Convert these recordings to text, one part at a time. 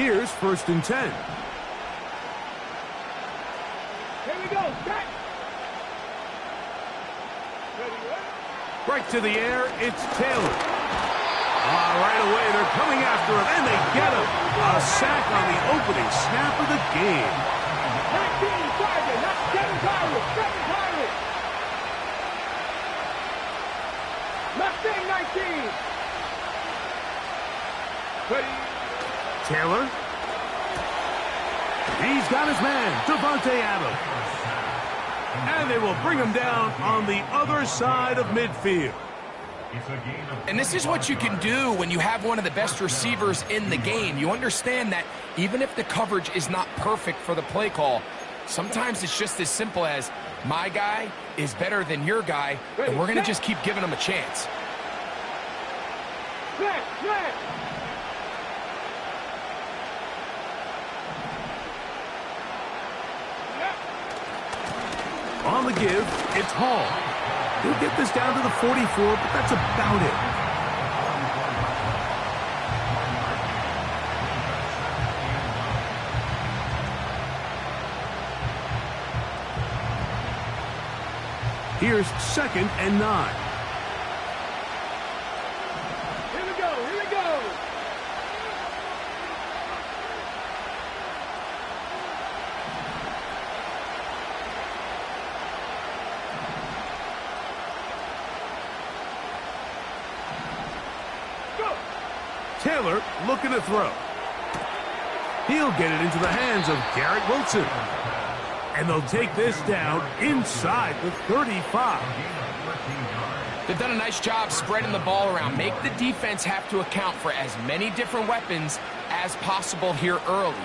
Here's 1st and 10. Here we go. Set. Right to the air, it's Taylor. Right away, they're coming after him, and they get him. A sack on the opening snap of the game. 19 target, not 7 targets. 7 targets. Mustang 19. Taylor. He's got his man, Devontae Adams. And they will bring him down on the other side of midfield. And this is what you can do when you have one of the best receivers in the game. You understand that even if the coverage is not perfect for the play call, sometimes it's just as simple as my guy is better than your guy, and we're going to just keep giving him a chance. On the give, it's Hall. He'll get this down to the 44, but that's about it. Here's 2nd and 9. Here we go. Here we go. Taylor looking to throw. He'll get it into the hands of Garrett Wilson. And they'll take this down inside the 35. They've done a nice job spreading the ball around. Make the defense have to account for as many different weapons as possible here early.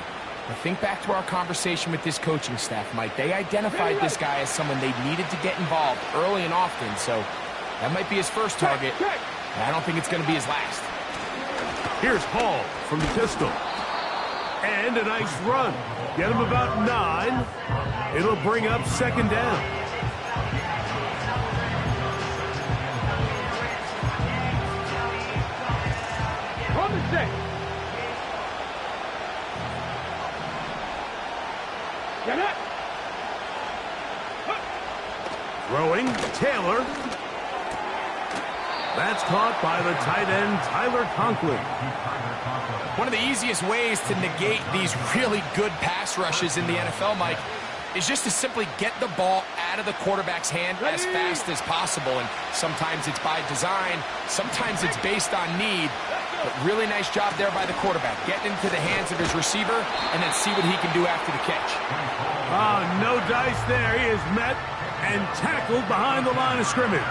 But think back to our conversation with this coaching staff, Mike. They identified this guy as someone they needed to get involved early and often. So that might be his first target. And I don't think it's going to be his last. Here's Hall from the pistol. And a nice run. Get him about 9. It'll bring up 2nd down. On the 6. Get it. Throwing, Taylor. That's caught by the tight end, Tyler Conklin. One of the easiest ways to negate these really good pass rushes in the NFL, Mike, is just to simply get the ball out of the quarterback's hand as fast as possible. And sometimes it's by design, sometimes it's based on need. But really nice job there by the quarterback, getting into the hands of his receiver and then see what he can do after the catch. Oh, no dice there. He is met and tackled behind the line of scrimmage.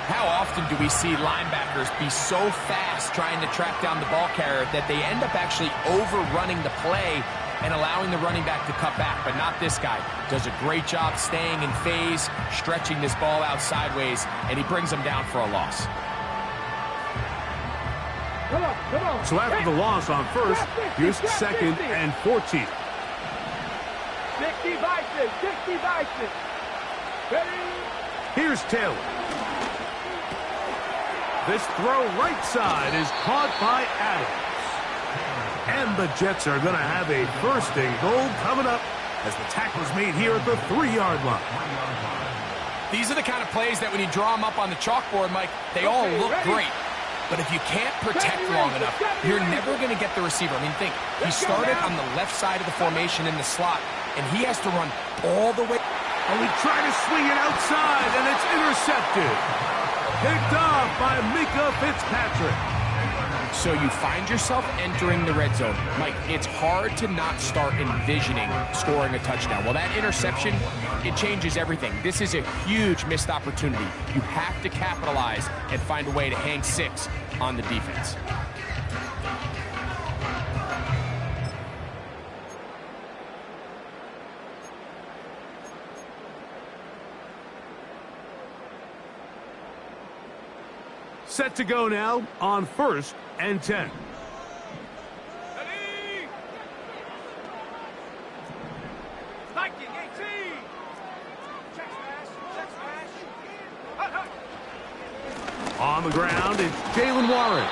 How often do we see linebackers be so fast trying to track down the ball carrier that they end up actually overrunning the play and allowing the running back to cut back? But not this guy. Does a great job staying in phase, stretching this ball out sideways, and he brings them down for a loss. Come on. So after the loss on 1st, here's 2nd and 14. 60 vices. 60 vices. Ready? Here's Taylor. This throw right side is caught by Adams. And the Jets are going to have a 1st and goal coming up as the tackle is made here at the 3-yard line. These are the kind of plays that when you draw them up on the chalkboard, Mike, they all look great. But if you can't protect long enough, you're never going to get the receiver. I mean, think, he started on the left side of the formation in the slot, and he has to run all the way. And we try to swing it outside, and it's intercepted. Picked off by Mika Fitzpatrick. So you find yourself entering the red zone. Mike, it's hard to not start envisioning scoring a touchdown. Well, that interception, it changes everything. This is a huge missed opportunity. You have to capitalize and find a way to hang 6 on the defense. Set to go now on 1st and 10. On the ground, it's Jalen Warren.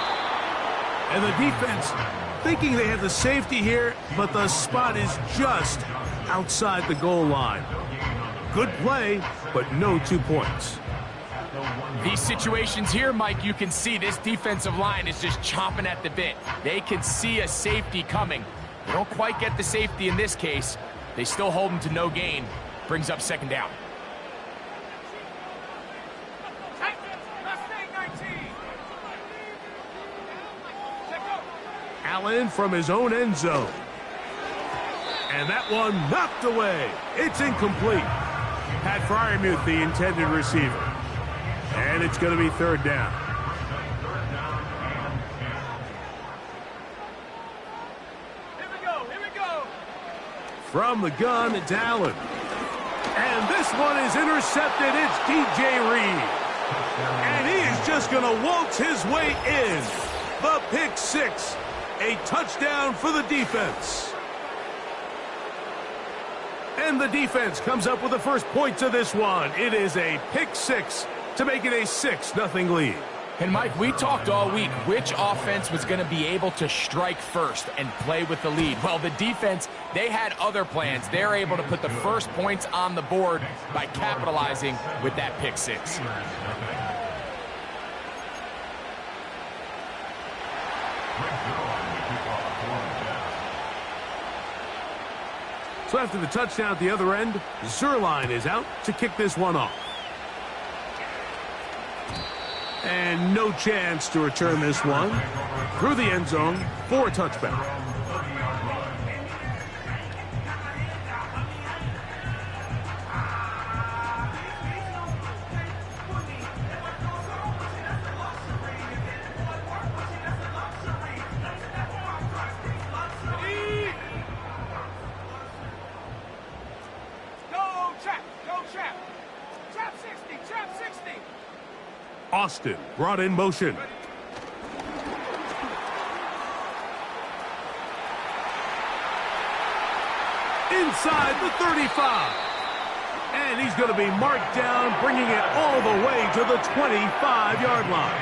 And the defense thinking they have the safety here, but the spot is just outside the goal line. Good play, but no 2 points. These situations here, Mike, you can see this defensive line is just chomping at the bit. They can see a safety coming. They don't quite get the safety in this case. They still hold them to no gain. Brings up second down. Allen from his own end zone. And that one knocked away. It's incomplete. Pat Fryermuth, the intended receiver. And it's going to be third down. Here we go. From the gun, it's Allen. And this one is intercepted. It's DJ Reed. And he is just going to waltz his way in. The pick six. A touchdown for the defense. And the defense comes up with the first points of this one. It is a pick six to make it a 6-0 lead. And, Mike, we talked all week which offense was going to be able to strike first and play with the lead. Well, the defense, they had other plans. They're able to put the first points on the board by capitalizing with that pick six. So after the touchdown at the other end, Zerline is out to kick this one off. And no chance to return this one through the end zone for a touchback. Austin brought in motion. Inside the 35. And he's going to be marked down, bringing it all the way to the 25-yard line.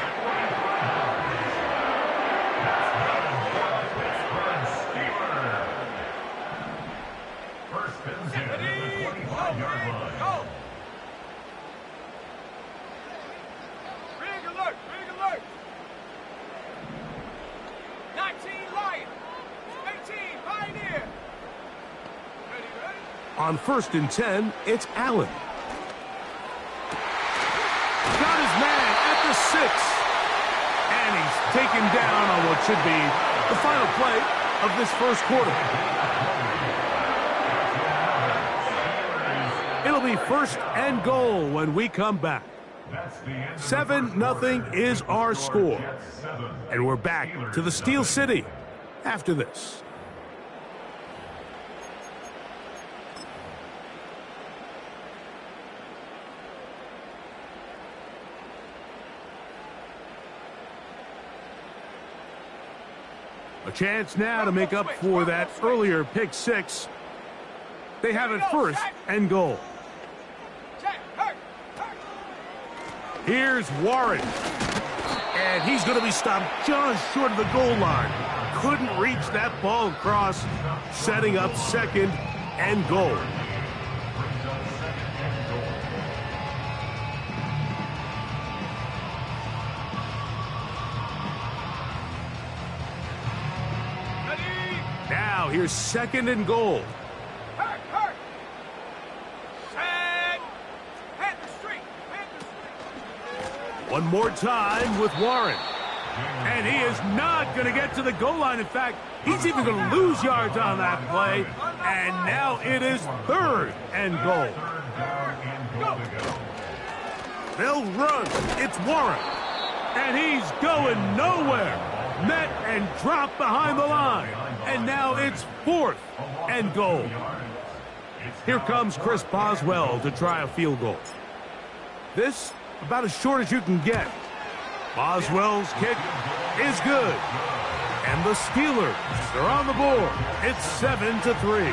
On 1st and 10, it's Allen. Got his man at the 6. And he's taken down on what should be the final play of this first quarter. It'll be 1st and goal when we come back. 7-0 is our score. And we're back to the Steel City after this. A chance now to make up for that earlier pick six. They have it 1st and goal. Here's Warren. And he's going to be stopped just short of the goal line. Couldn't reach that ball across, setting up 2nd and goal. Now here's 2nd and goal. One more time with Warren. And he is not going to get to the goal line. In fact, he's even going to lose yards on that play. And now it is 3rd and goal. They'll run. It's Warren. And he's going nowhere. Met and dropped behind the line. And now it's 4th and goal. Here comes Chris Boswell to try a field goal. This about as short as you can get. Boswell's kick is good. And the Steelers are on the board. It's 7-3.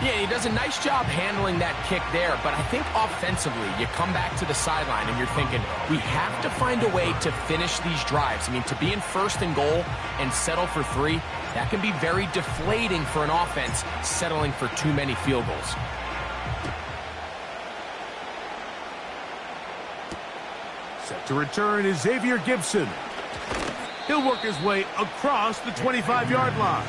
Yeah, he does a nice job handling that kick there, but I think offensively, you come back to the sideline and you're thinking, we have to find a way to finish these drives. I mean, to be in first and goal and settle for 3, that can be very deflating for an offense settling for too many field goals. Set to return is Xavier Gibson. He'll work his way across the 25-yard line.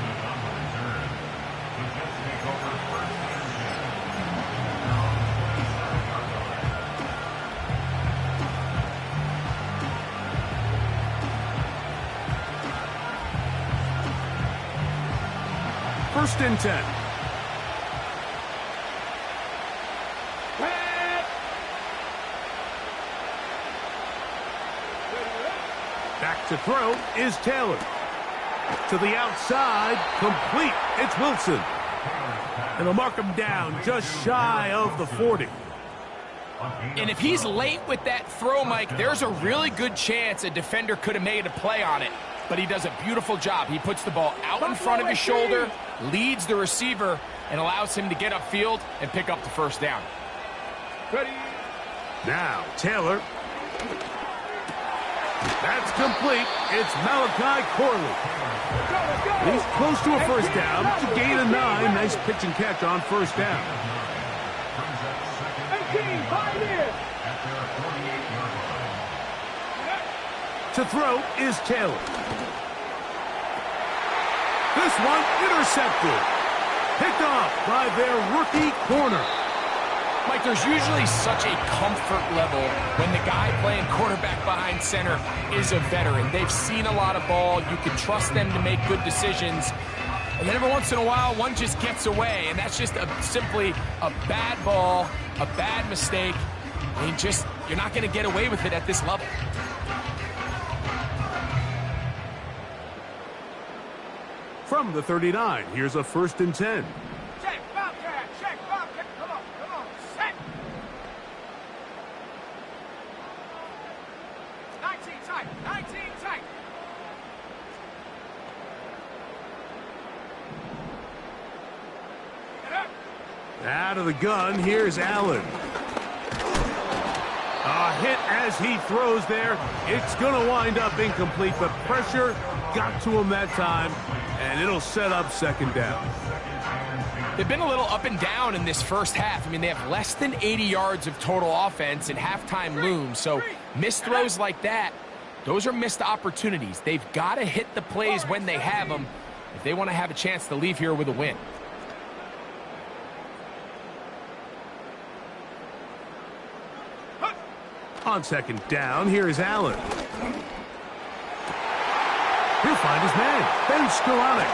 First and 10. Back to throw is Taylor. To the outside, complete. It's Wilson. And they'll mark him down just shy of the 40. And if he's late with that throw, Mike, there's a really good chance a defender could have made a play on it. But he does a beautiful job. He puts the ball out in front of his shoulder, leads the receiver, and allows him to get upfield and pick up the first down. Ready. Now, Taylor. That's complete. It's Malachi Corley. He's close to a first down. To gain a 9. Nice pitch and catch on first down. 18, 5 in. To throw is Taylor. This one intercepted. Picked off by their rookie corner. Mike, there's usually such a comfort level when the guy playing quarterback behind center is a veteran. They've seen a lot of ball. You can trust them to make good decisions. And then every once in a while, one just gets away. And that's just simply a bad ball, a bad mistake. I mean, you're not going to get away with it at this level. From the 39, here's a first and 10. Check, Bobcat, check, Bobcat. Come on, set. 19 tight, 19 tight. Get up. Out of the gun, here's Allen. A hit as he throws there. It's going to wind up incomplete, but pressure got to him that time, and it'll set up second down. They've been a little up and down in this first half. I mean, they have less than 80 yards of total offense and halftime looms, so missed throws like that, those are missed opportunities. They've got to hit the plays when they have them if they want to have a chance to leave here with a win. On second down, here is Allen. He'll find his man, Ben Skoranek.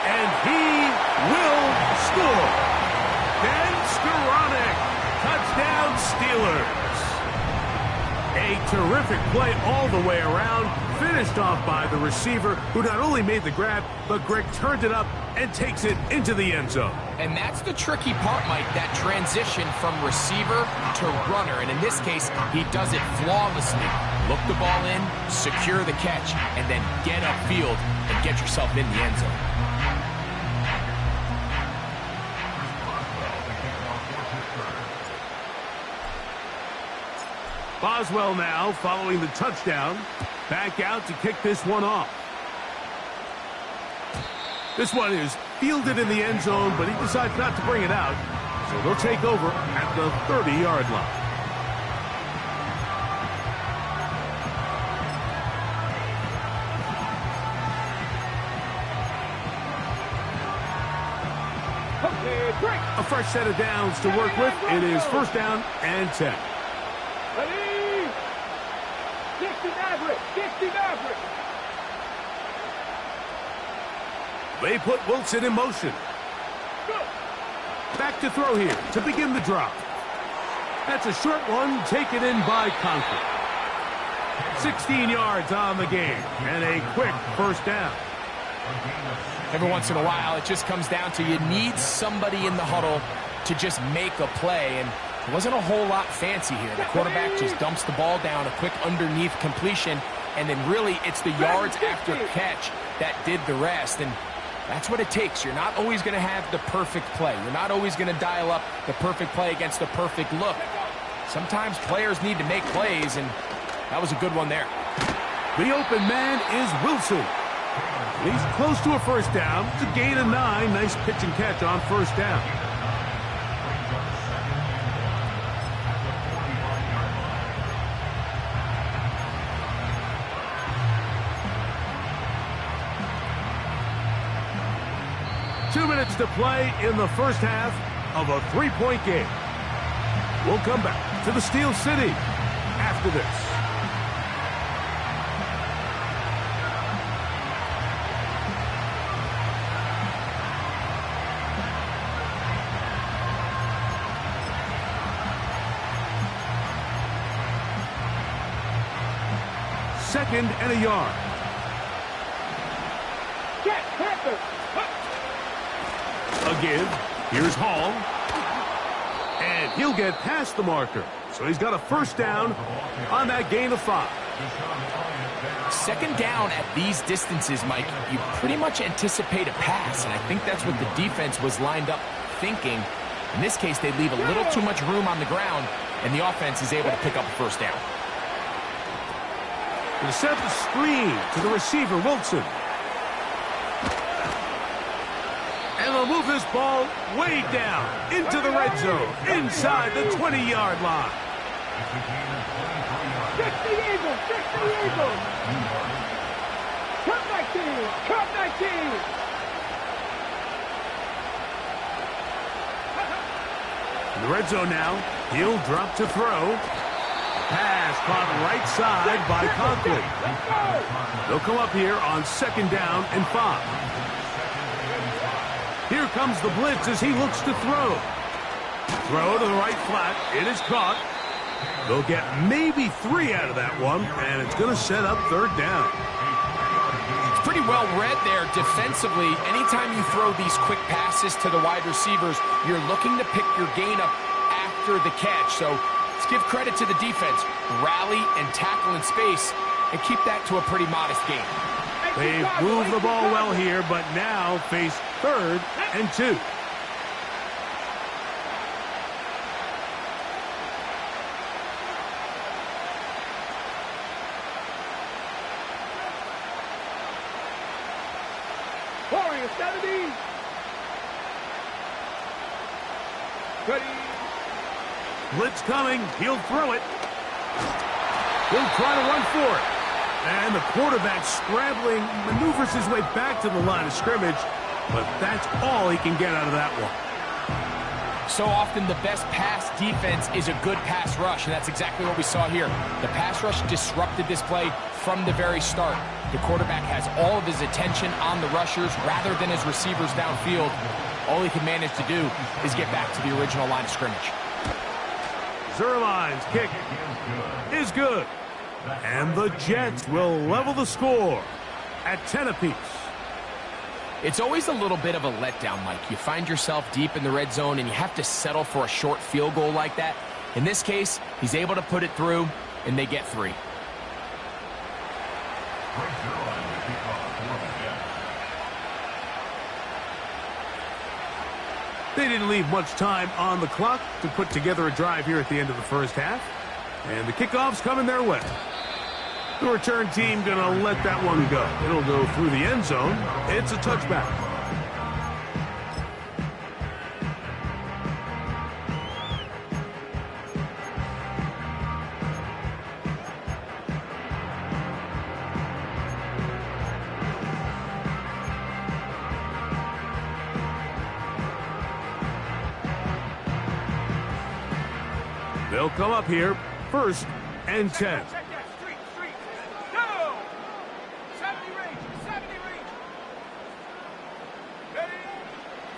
And he will score. Ben Skoranek, touchdown Steelers. A terrific play all the way around, finished off by the receiver, who not only made the grab, but Greg turned it up and takes it into the end zone. And that's the tricky part, Mike, that transition from receiver to runner. And in this case, he does it flawlessly. Look the ball in, secure the catch, and then get upfield and get yourself in the end zone. Boswell now following the touchdown. Back out to kick this one off. This one is fielded in the end zone, but he decides not to bring it out. So they'll take over at the 30-yard line. Okay, break. A fresh set of downs to work with. It is first down and 10. Ready? 60 average, 60 average. They put Wilson in motion. Go. Back to throw here to begin the drop. That's a short one taken in by Conklin. 16 yards on the game and a quick first down. Every once in a while, it just comes down to you need somebody in the huddle to just make a play, and it wasn't a whole lot fancy here. The quarterback just dumps the ball down, a quick underneath completion, and then really it's the yards after catch that did the rest. And That's what it takes. You're not always going to have the perfect play. You're not always going to dial up the perfect play against the perfect look. Sometimes players need to make plays, and that was a good one there. The open man is Wilson. He's close to a first down. It's a gain of 9. Nice pitch and catch on first down. Two minutes to play in the first half of a 3-point game. We'll come back to the Steel City after this. Second and a yard. Get Panther. A give. Here's Hall. And he'll get past the marker. So he's got a first down on that gain of 5. Second down at these distances, Mike, you pretty much anticipate a pass, and I think that's what the defense was lined up thinking. In this case, they leave a little too much room on the ground, and the offense is able to pick up a first down. Going to set the screen to the receiver, Wilson. And they'll move this ball way down into the red zone, inside the 20-yard line. Fix the Eagles. Fix the Eagles. Cut 19. Cut 19. In the red zone now, he'll drop to throw. Pass caught right side by Conklin. They'll come up here on second down and 5. Here comes the blitz as he looks to throw. Throw to the right flat. It is caught. They'll get maybe 3 out of that one, and it's going to set up third down. It's pretty well read there defensively. Anytime you throw these quick passes to the wide receivers, you're looking to pick your gain up after the catch. So let's give credit to the defense. Rally and tackle in space and keep that to a pretty modest gain. They've moved the ball well here, but now face third and 2. Warrior 70. Ready. Blitz coming. He'll throw it. He'll try to run for it. And the quarterback scrambling, maneuvers his way back to the line of scrimmage, but that's all he can get out of that one. So often the best pass defense is a good pass rush, and that's exactly what we saw here. The pass rush disrupted this play from the very start. The quarterback has all of his attention on the rushers rather than his receivers downfield. All he can manage to do is get back to the original line of scrimmage. Zerline's kick is good. And the Jets will level the score at 10 apiece. It's always a little bit of a letdown, Mike. You find yourself deep in the red zone, and you have to settle for a short field goal like that. In this case, he's able to put it through, and they get 3. They didn't leave much time on the clock to put together a drive here at the end of the first half. And the kickoff's coming their way. The return team going to let that one go. It'll go through the end zone. It's a touchback. They'll come up here, first and 10.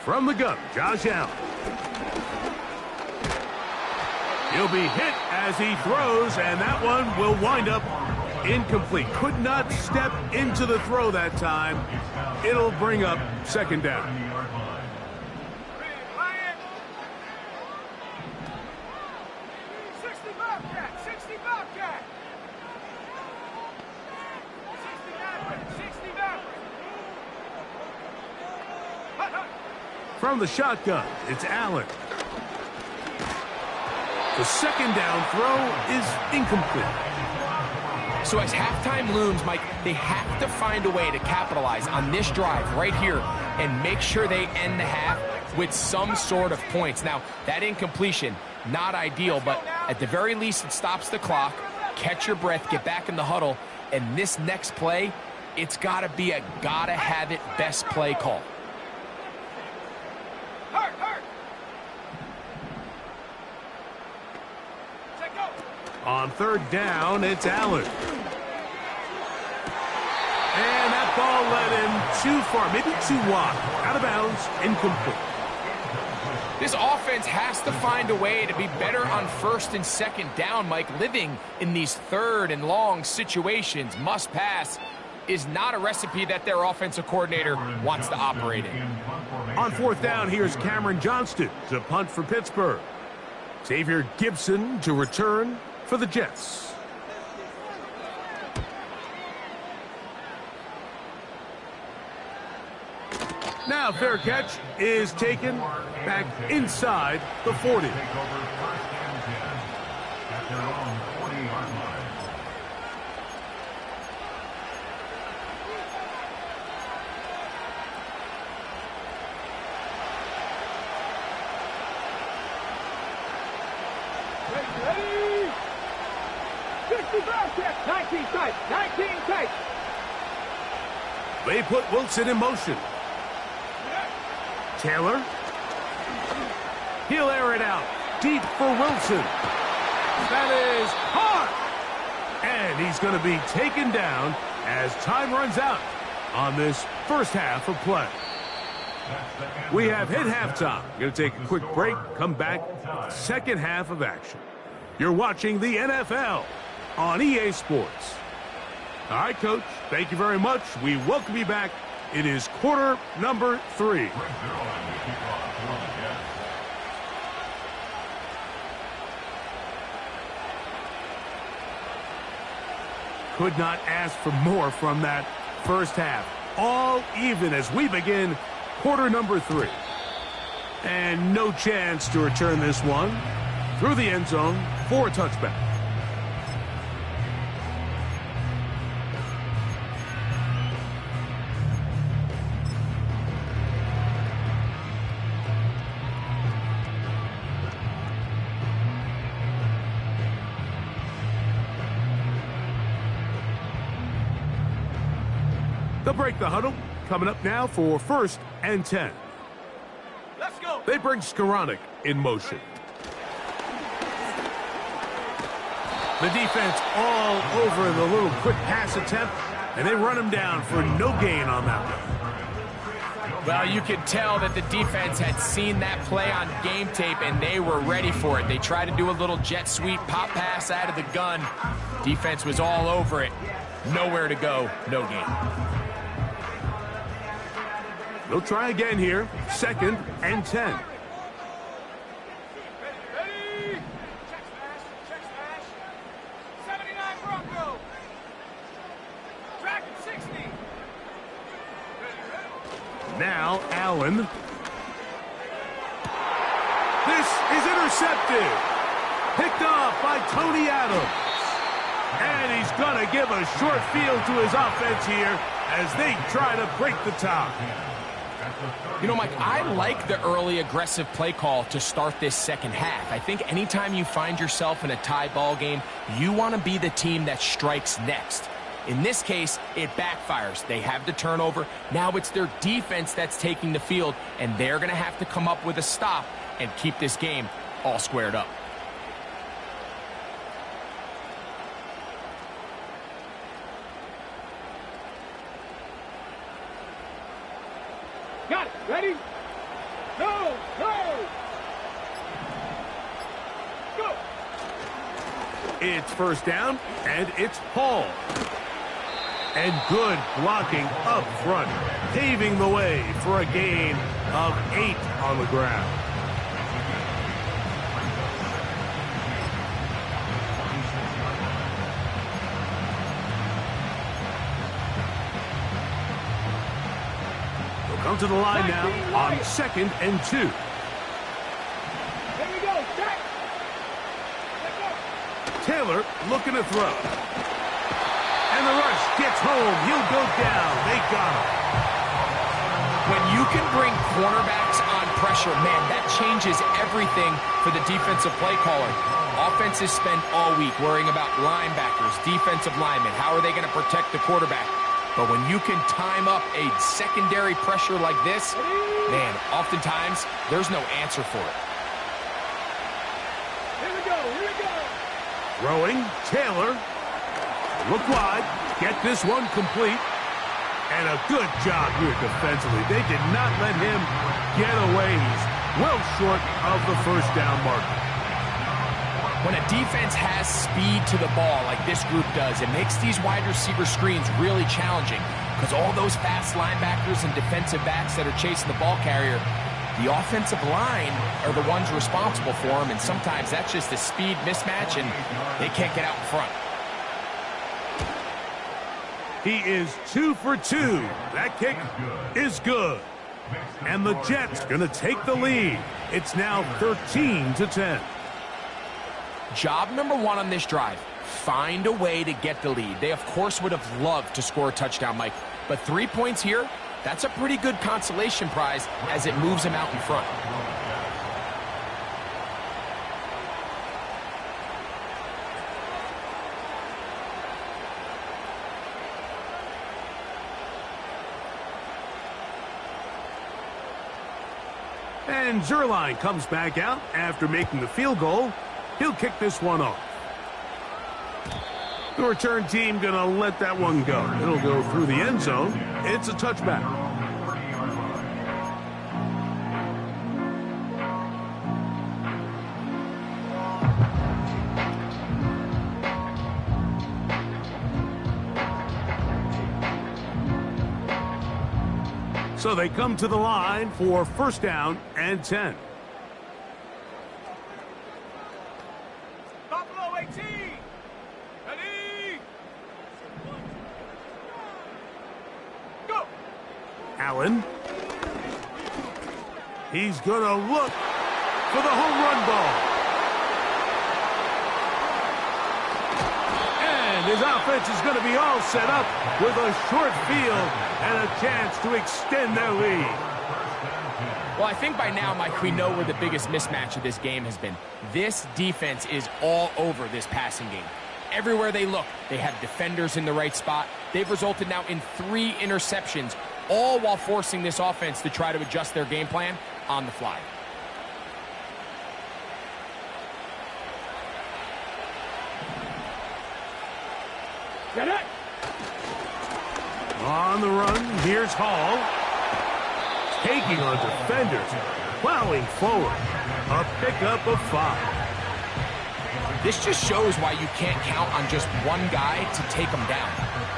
From the gun, Josh Allen. He'll be hit as he throws, and that one will wind up incomplete. Could not step into the throw that time. It'll bring up second down. From the shotgun, it's Allen. The second down throw is incomplete. So as halftime looms, Mike, they have to find a way to capitalize on this drive right here and make sure they end the half with some sort of points. Now, that incompletion, not ideal, but at the very least, it stops the clock. Catch your breath, get back in the huddle, and this next play, it's got to be a gotta-have-it best play call. On third down, it's Allen. And that ball led him too far, maybe too wide. Out of bounds, incomplete. This offense has to find a way to be better on first and second down, Mike. Living in these third and long situations, must pass, is not a recipe that their offensive coordinator wants to operate in. On fourth down, here's Cameron Johnston to punt for Pittsburgh. Xavier Gibson to return for the Jets. Now fair catch is taken back inside the 40. Ready? 65 steps. 19 tight. 19 tight. They put Wilson in motion. Taylor. He'll air it out. Deep for Wilson. That is hard. And he's going to be taken down as time runs out on this first half of play. We have hit halftime. Going to take a quick break. Come back. Second half of action. You're watching the NFL on EA Sports. All right, Coach. Thank you very much. We welcome you back. It is quarter number 3. Could not ask for more from that first half. All even as we begin quarter number 3. And no chance to return this one through the end zone for a touchback. They'll break the huddle. Coming up now for first and 10. Let's go. They bring Skoranek in motion. The defense all over the little quick pass attempt, and they run him down for no gain on that one. Well, you could tell that the defense had seen that play on game tape, and they were ready for it. They tried to do a little jet sweep pop pass out of the gun. Defense was all over it. Nowhere to go, no gain. They'll try again here. Second and 10. Ready? Check smash. Check smash. 79 Bronco. Track at 60. Now Allen. This is intercepted. Picked off by Tony Adams. And he's going to give a short field to his offense here as they try to break the tie. You know, Mike, I like the early aggressive play call to start this second half. I think anytime you find yourself in a tie ball game, you want to be the team that strikes next. In this case, it backfires. They have the turnover. Now it's their defense that's taking the field, and they're going to have to come up with a stop and keep this game all squared up. Got it. Ready? Go! Go! Go! It's first down, and it's Hall. And good blocking up front, paving the way for a gain of 8 on the ground. Come to the line now on 2nd and 2. Here we go. Check. Taylor looking to throw. And the rush gets home. He'll go down. They got him. When you can bring cornerbacks on pressure, man, that changes everything for the defensive play caller. Offenses spend all week worrying about linebackers, defensive linemen. How are they going to protect the quarterback? But when you can time up a secondary pressure like this, man, oftentimes there's no answer for it. Here we go. Here we go. Throwing, Taylor. Look wide. Get this one complete. And a good job here defensively. They did not let him get away. He's well short of the first down marker. When a defense has speed to the ball like this group does, it makes these wide receiver screens really challenging because all those fast linebackers and defensive backs that are chasing the ball carrier, the offensive line are the ones responsible for them, and sometimes that's just a speed mismatch, and they can't get out in front. He is 2 for 2. That kick is good. And the Jets going to take the lead. It's now 13-10. Job number 1 on this drive, find a way to get the lead. They, of course, would have loved to score a touchdown, Mike. But 3 points here, that's a pretty good consolation prize as it moves them out in front. And Zerline comes back out after making the field goal. He'll kick this one off. The return team going to let that one go. It'll go through the end zone. It's a touchback. So they come to the line for 1st down and 10. Buffalo 18. Ready. Go. Allen. He's going to look for the home run ball. And his offense is going to be all set up with a short field and a chance to extend their lead. Well, I think by now, Mike, we know where the biggest mismatch of this game has been. This defense is all over this passing game. Everywhere they look, they have defenders in the right spot. They've resulted now in 3 interceptions, all while forcing this offense to try to adjust their game plan on the fly. Get it. On the run, here's Hall. Taking on defenders, plowing forward. A pickup of 5. This just shows why you can't count on just one guy to take him down.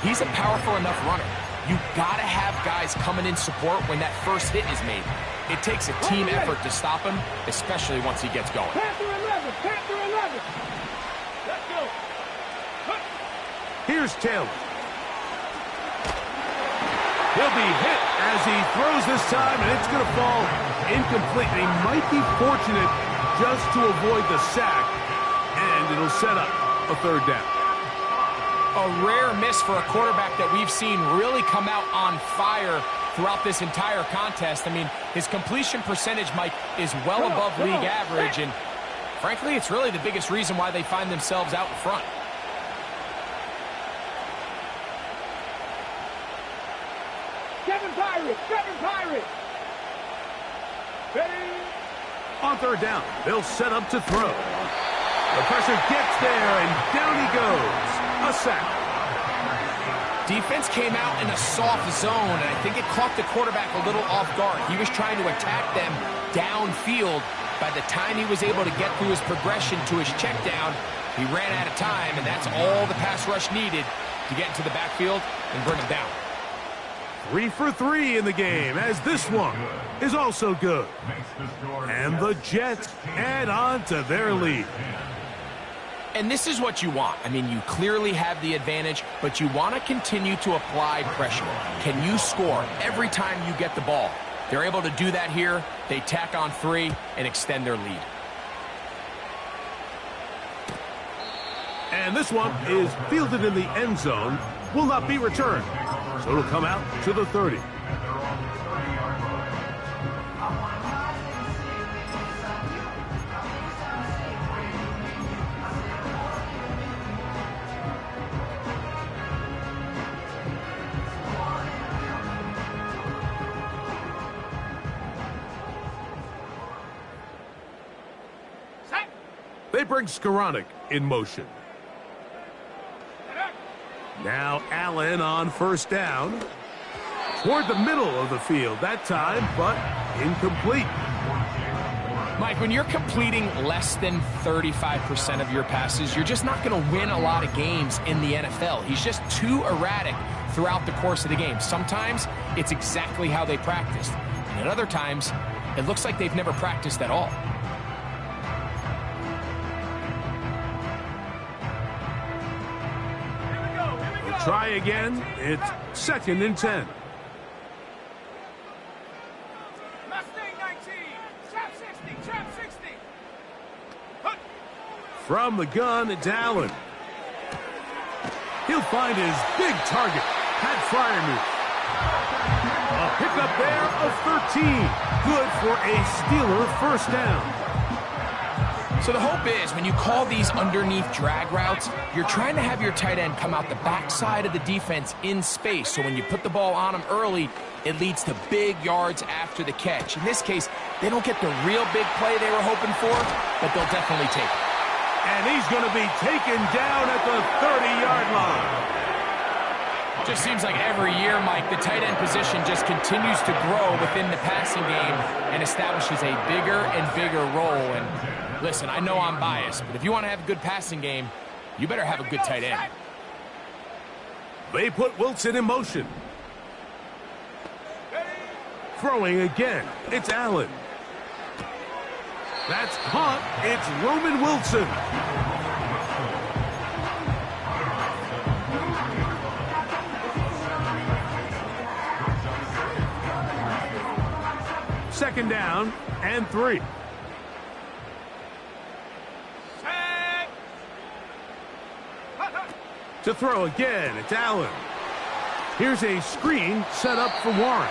He's a powerful enough runner. You gotta have guys coming in support when that first hit is made. It takes a team effort to stop him, especially once he gets going. Panther 11. Panther 11. Let's go. Here's Taylor. He'll be hit as he throws this time, and it's going to fall incomplete. They might be fortunate just to avoid the sack, and it'll set up a 3rd down. A rare miss for a quarterback that we've seen really come out on fire throughout this entire contest. I mean, his completion percentage, Mike, is well above league average, and frankly, it's really the biggest reason why they find themselves out in front. Kevin Pirate. Ready. On 3rd down, they'll set up to throw. The pressure gets there, and down he goes. A sack. Defense came out in a soft zone, and I think it caught the quarterback a little off guard. He was trying to attack them downfield. By the time he was able to get through his progression to his check down, he ran out of time, and that's all the pass rush needed to get into the backfield and bring him down. 3 for 3 in the game, as this one is also good. And the Jets add on to their lead. And this is what you want. I mean, you clearly have the advantage, but you want to continue to apply pressure. Can you score every time you get the ball? They're able to do that here. They tack on 3 and extend their lead. And this one is fielded in the end zone. Will not be returned. So it'll come out to the 30. They bring Skoranek in motion. Now Allen on first down. Toward the middle of the field that time, but incomplete. Mike, when you're completing less than 35% of your passes, you're just not going to win a lot of games in the NFL. He's just too erratic throughout the course of the game. Sometimes it's exactly how they practiced. And at other times, it looks like they've never practiced at all. Try again. It's 2nd and 10. Mustang 19, trap 60, trap 60. From the gun, it's Allen. He'll find his big target, Pat Fryermuth. A pickup there of 13. Good for a Steeler first down. So the hope is when you call these underneath drag routes, you're trying to have your tight end come out the backside of the defense in space. So when you put the ball on him early, it leads to big yards after the catch. In this case, they don't get the real big play they were hoping for, but they'll definitely take it. And he's going to be taken down at the 30-yard line. Just seems like every year, Mike, the tight end position just continues to grow within the passing game and establishes a bigger and bigger role. And listen, I know I'm biased, but if you want to have a good passing game, you better have a good tight end. They put Wilson in motion. Throwing again. It's Allen. That's caught. It's Roman Wilson. Second down and 3. To throw again, it's Allen. Here's a screen set up for Warren.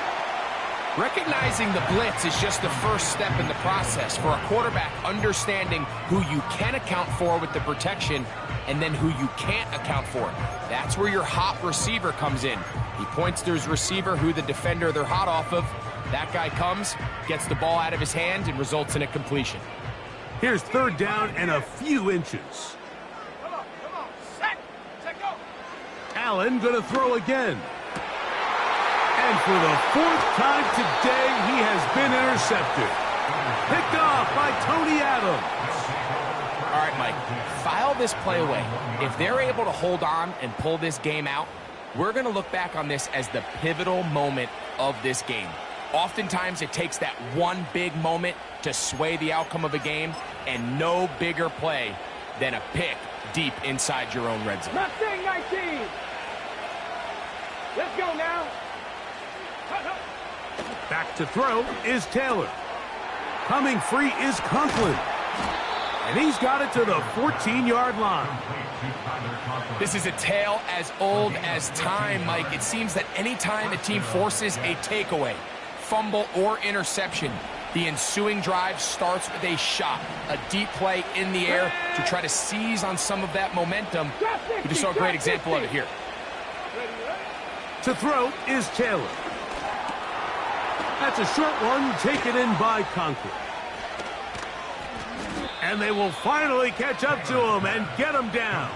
Recognizing the blitz is just the first step in the process for a quarterback understanding who you can account for with the protection and then who you can't account for. That's where your hot receiver comes in. He points to his receiver who the defender they're hot off of. That guy comes, gets the ball out of his hand, and results in a completion. Here's 3rd down and a few inches. Come on, set, go. Allen gonna throw again. And for the 4th time today, he has been intercepted. Picked off by Tony Adams. All right, Mike, file this play away. If they're able to hold on and pull this game out, we're going to look back on this as the pivotal moment of this game. Oftentimes, it takes that one big moment to sway the outcome of a game, and no bigger play than a pick deep inside your own red zone. Mustang 19. Let's go now. Back to throw is Taylor. Coming free is Conklin. And he's got it to the 14-yard line. This is a tale as old as time, Mike. It seems that any time a team forces a takeaway, fumble, or interception, the ensuing drive starts with a shot, a deep play in the air to try to seize on some of that momentum. We just saw a great example of it here. To throw is Taylor. That's a short one taken in by Conklin. And they will finally catch up to him and get him down.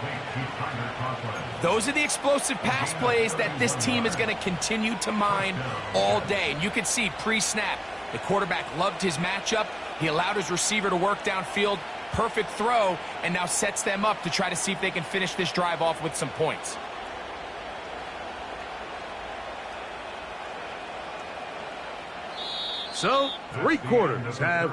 Those are the explosive pass plays that this team is going to continue to mine all day. And you can see pre-snap, the quarterback loved his matchup. He allowed his receiver to work downfield. Perfect throw, and now sets them up to try to see if they can finish this drive off with some points. So, 3 quarters have...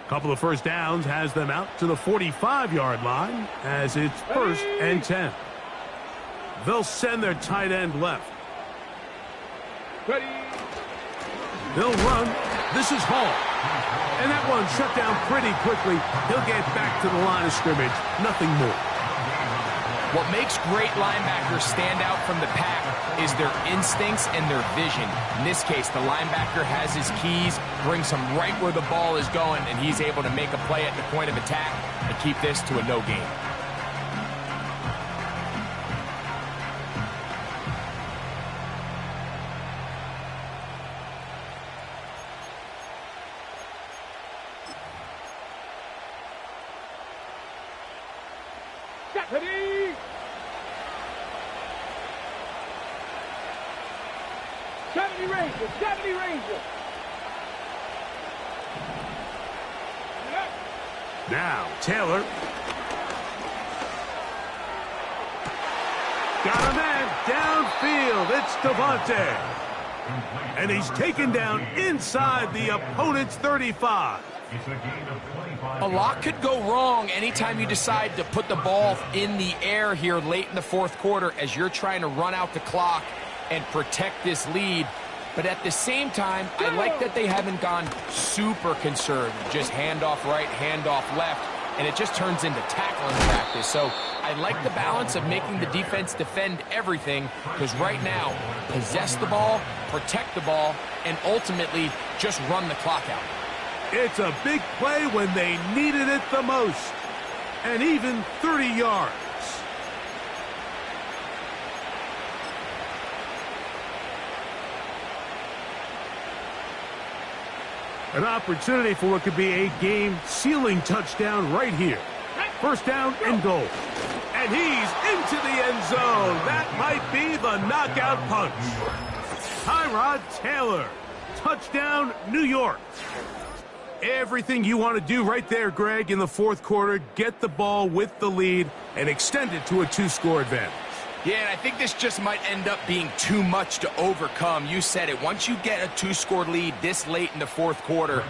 Couple of first downs has them out to the 45-yard line as it's 1st and 10. They'll send their tight end left. Ready. They'll run. This is Hall. And that one shut down pretty quickly. He'll get back to the line of scrimmage. Nothing more. What makes great linebackers stand out from the pack is their instincts and their vision. In this case, the linebacker has his keys, brings him right where the ball is going, and he's able to make a play at the point of attack and keep this to a no gain. Ready. 70 Rangers, 70 Rangers. Now, Taylor. Got a man downfield. It's Devontae. And he's taken down inside the opponent's 35. A lot could go wrong anytime you decide to put the ball in the air here late in the fourth quarter as you're trying to run out the clock and protect this lead. But at the same time, I like that they haven't gone super conservative. Just handoff right, handoff left, and it just turns into tackling practice. So I like the balance of making the defense defend everything, because right now, possess the ball, protect the ball, and ultimately just run the clock out. It's a big play when they needed it the most. And even 30 yards. An opportunity for what could be a game-sealing touchdown right here. 1st down and goal. And he's into the end zone. That might be the knockout punch. Tyrod Taylor. Touchdown, New York. Everything you want to do right there, Greg, in the fourth quarter. Get the ball with the lead and extend it to a 2-score advantage. Yeah, and I think this just might end up being too much to overcome. You said it. Once you get a 2-score lead this late in the fourth quarter,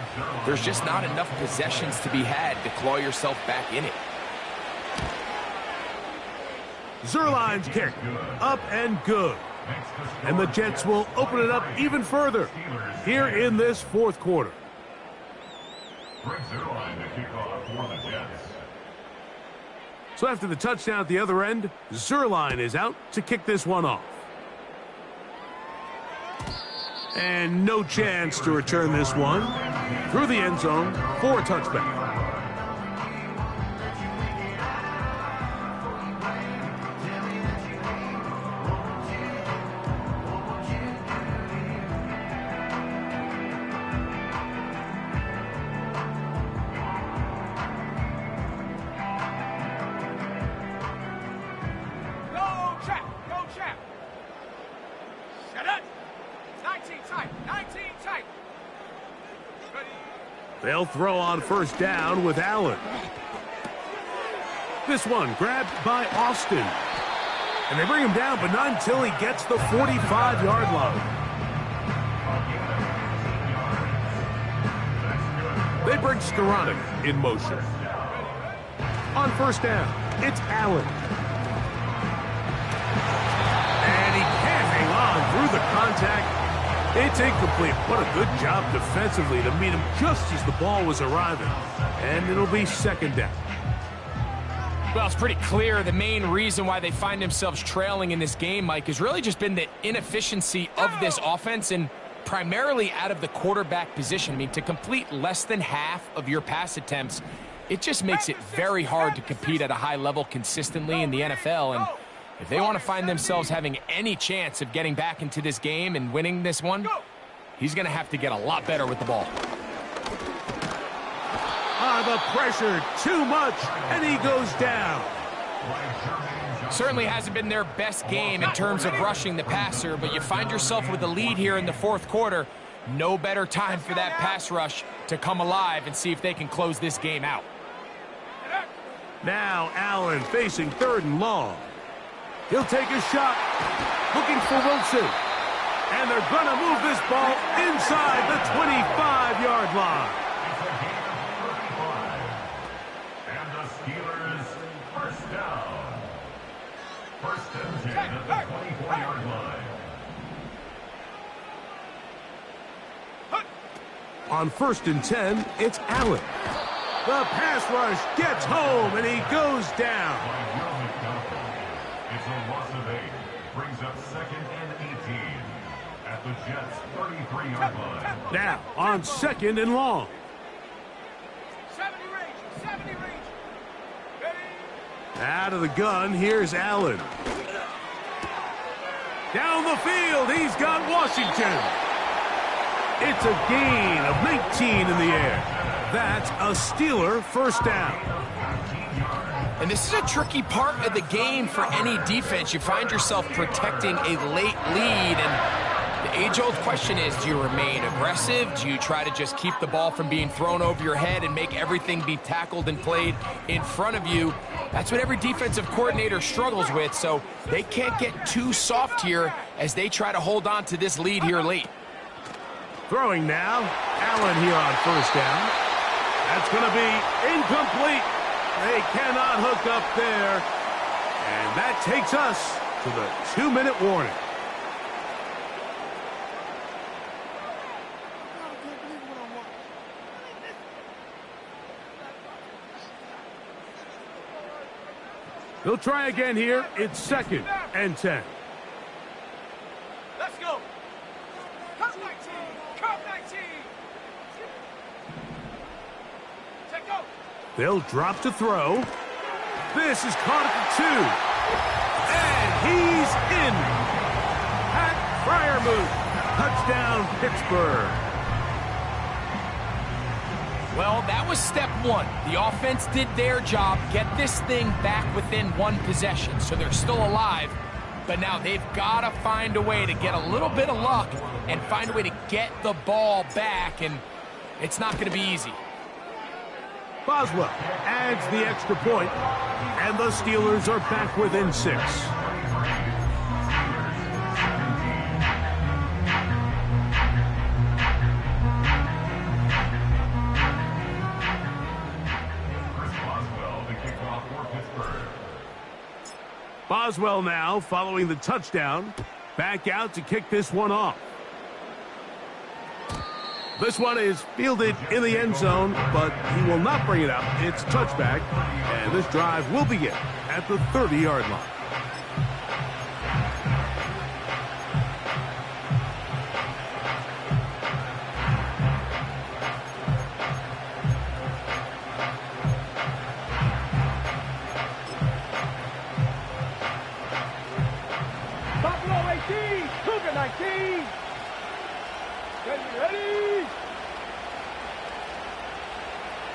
there's just not enough possessions to be had to claw yourself back in it. Zerline's kick. Up and good. And the Jets will open it up even further here in this fourth quarter. So after the touchdown at the other end, Zerline is out to kick this one off. And no chance to return this one through the end zone for a touchback. They'll throw on 1st down with Allen. This one grabbed by Austin. And they bring him down, but not until he gets the 45-yard line. They bring Skoranek in motion. On 1st down, it's Allen. And he can't hang on through the contact. It's incomplete. What a good job defensively to meet him just as the ball was arriving. And it'll be 2nd down. Well, it's pretty clear the main reason why they find themselves trailing in this game, Mike, has really just been the inefficiency of this offense and primarily out of the quarterback position. I mean, to complete less than half of your pass attempts, it just makes it very hard to compete at a high level consistently in the NFL. And if they want to find themselves having any chance of getting back into this game and winning this one, he's going to have to get a lot better with the ball. The pressure, too much, and he goes down. Certainly hasn't been their best game in terms of rushing the passer, but you find yourself with a lead here in the fourth quarter. No better time for that pass rush to come alive and see if they can close this game out. Now Allen facing 3rd and long. He'll take a shot, looking for Wilson. And they're going to move this ball inside the 25-yard line. On 1st and 10, it's Allen. The pass rush gets home, and he goes down. It's a loss of 8. Brings up 2nd and 18 at the Jets' 33-yard line. Now, on 2nd and long. 70 range. Out of the gun, here's Allen. Down the field, he's got Washington. It's a gain of 19 in the air. That's a Steeler first down. And this is a tricky part of the game for any defense. You find yourself protecting a late lead, and the age-old question is, do you remain aggressive? Do you try to just keep the ball from being thrown over your head and make everything be tackled and played in front of you? That's what every defensive coordinator struggles with, so they can't get too soft here as they try to hold on to this lead here late. Throwing now, Allen here on first down. That's going to be incomplete. They cannot hook up there. And that takes us to the 2-minute warning. They'll try again here. It's 2nd and 10. Let's go. Come 19. Take go. They'll drop to throw. This is caught at the 2. And he's in. Pat Fryermuth. Touchdown, Pittsburgh. Well, that was step one. The offense did their job, get this thing back within one possession, so they're still alive. But now they've got to find a way to get a little bit of luck and find a way to get the ball back, and it's not going to be easy. Boswell adds the extra point, and the Steelers are back within 6. Boswell now following the touchdown. Back out to kick this one off. This one is fielded in the end zone, but he will not bring it up. It's touchback, and this drive will begin at the 30-yard line. Buffalo 18. Cougar 19. Ready.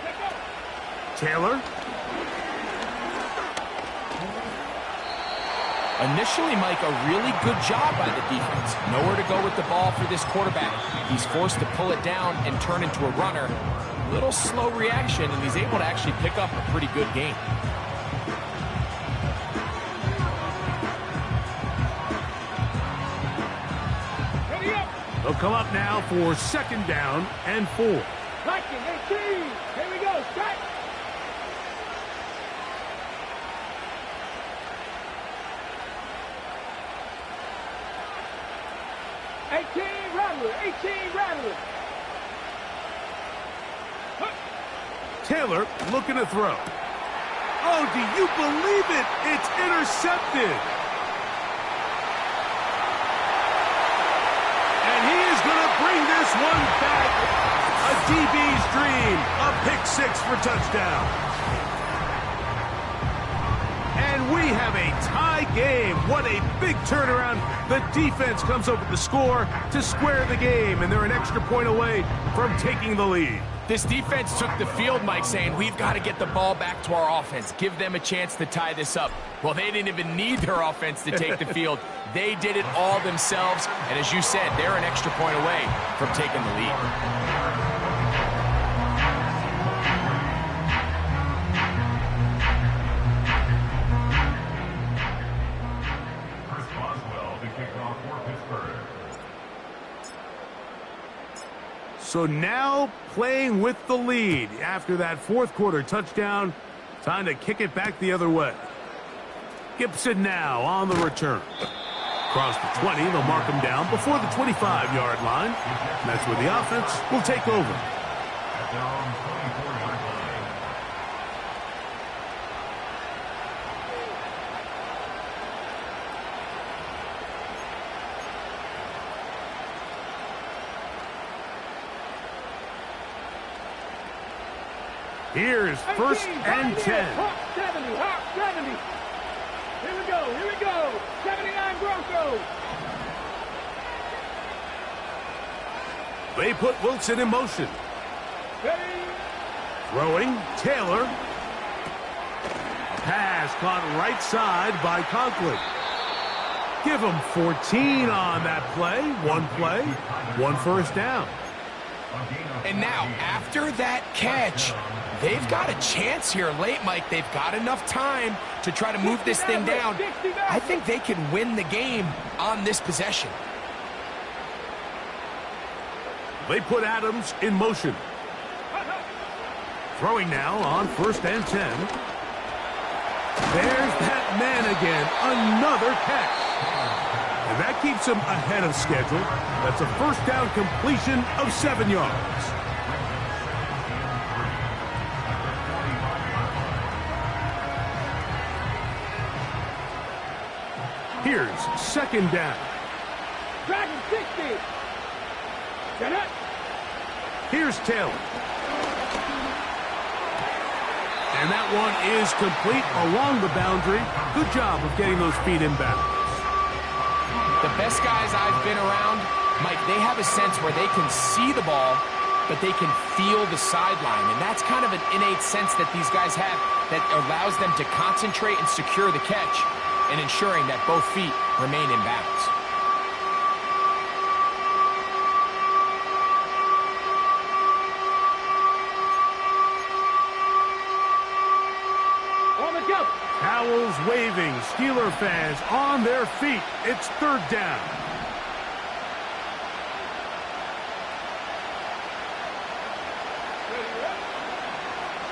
Let's go. Taylor. Initially, Mike, a really good job by the defense. Nowhere to go with the ball for this quarterback. He's forced to pull it down and turn into a runner. Little slow reaction, and he's able to actually pick up a pretty good gain. Ready up. They'll come up now for 2nd down and 4. 19, 18. Here we go. Strike. Rattler. Taylor looking to throw. Oh, do you believe it? It's intercepted. And he is going to bring this one back. A DB's dream. A pick 6 for touchdown. And we have a tie game. What a big turnaround. The defense comes up with the score to square the game, and they're an extra point away from taking the lead. This defense took the field, Mike, saying, we've got to get the ball back to our offense. Give them a chance to tie this up. Well, they didn't even need their offense to take the field. They did it all themselves. And as you said, they're an extra point away from taking the lead. So now playing with the lead after that 4th quarter touchdown. Time to kick it back the other way. Gibson now on the return. Across the 20, they'll mark him down before the 25-yard line. And that's where the offense will take over. At their own 24-yard line. Here's first and 10. Hawk 70, Hawk 70. Here we go. 79 Broncos. They put Wilson in motion. Ready. Throwing, Taylor. Pass caught right side by Conklin. Give him 14 on that play. One first down. And now, after that catch, they've got a chance here late, Mike. They've got enough time to try to move this thing down. I think they can win the game on this possession. They put Adams in motion. Throwing now on first and 10. There's that man again. Another catch. And that keeps him ahead of schedule. That's a first down completion of 7 yards. Here's second down. Dragon 60. Get it. Here's Taylor. And that one is complete along the boundary. Good job of getting those feet in bounds. The best guys I've been around, Mike, they have a sense where they can see the ball, but they can feel the sideline. And that's kind of an innate sense that these guys have that allows them to concentrate and secure the catch and ensuring that both feet remain in bounds. Towels waving, Steeler fans on their feet. It's third down.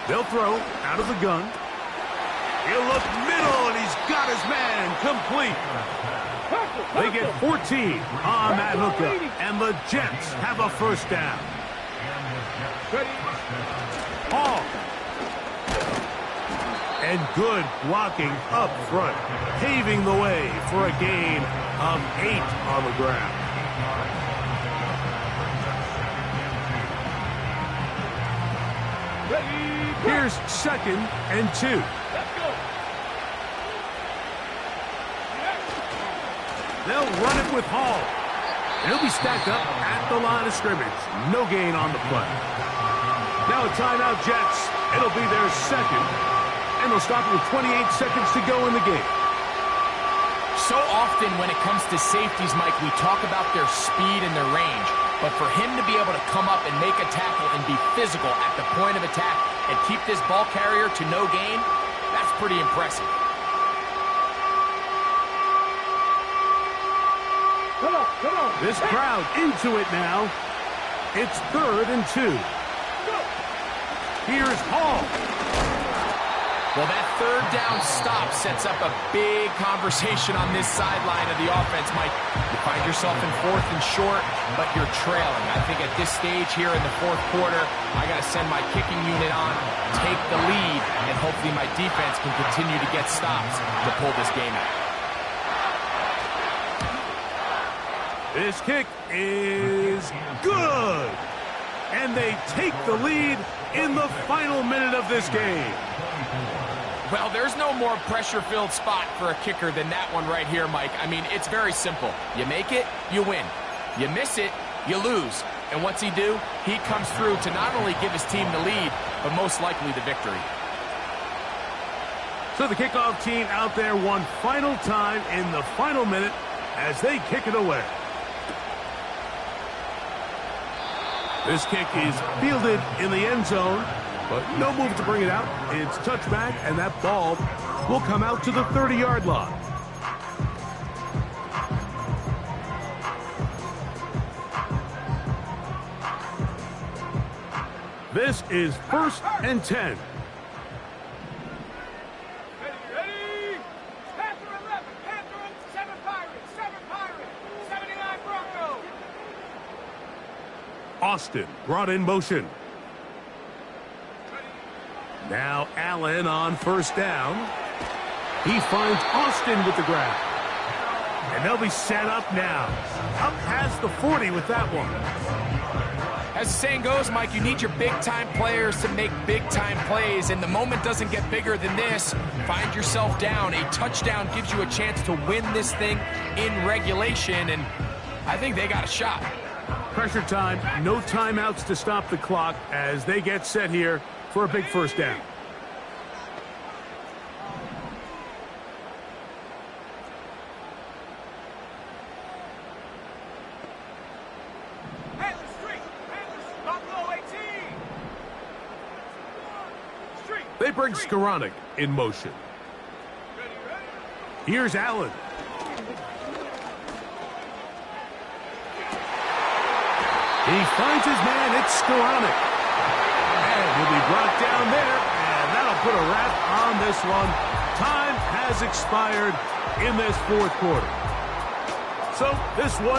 They'll throw out of the gun. He'll look middle, and he's got his man complete. They get 14 on that hookup, and the Jets have a first down. Hall. And good blocking up front, paving the way for a gain of 8 on the ground. Here's second and 2. They'll run it with Hall. And he'll be stacked up at the line of scrimmage. No gain on the play. Now a timeout, Jets. It'll be their second. And they'll stop it with 28 seconds to go in the game. So often when it comes to safeties, Mike, we talk about their speed and their range. But for him to be able to come up and make a tackle and be physical at the point of attack and keep this ball carrier to no gain, that's pretty impressive. Come on. This crowd into it now. It's third and 2. Here's Hall. Well, that third down stop sets up a big conversation on this sideline of the offense, Mike. You find yourself in fourth and short, but you're trailing. I think at this stage here in the fourth quarter, I got to send my kicking unit on, take the lead, and hopefully my defense can continue to get stops to pull this game out. This kick is good. And they take the lead in the final minute of this game. Well, there's no more pressure-filled spot for a kicker than that one right here, Mike. I mean, it's very simple. You make it, you win. You miss it, you lose. And what's he do? He comes through to not only give his team the lead, but most likely the victory. So the kickoff team out there one final time in the final minute as they kick it away. This kick is fielded in the end zone, but no move to bring it out. It's touchback, and that ball will come out to the 30-yard line. This is first and 10. Ready. Panther 11, Panther 7 Pirates, 7 Pirates. Austin brought in motion. Now Allen on first down. He finds Austin with the grab. And they'll be set up now. Up past the 40 with that one. As the saying goes, Mike, you need your big-time players to make big-time plays, and the moment doesn't get bigger than this. Find yourself down. A touchdown gives you a chance to win this thing in regulation, and I think they got a shot. Pressure time, no timeouts to stop the clock as they get set here for a big first down. They bring Skoranek in motion. Here's Allen. He finds his man. It's Skoranek. And he'll be brought down there. And that'll put a wrap on this one. Time has expired in this fourth quarter. So this one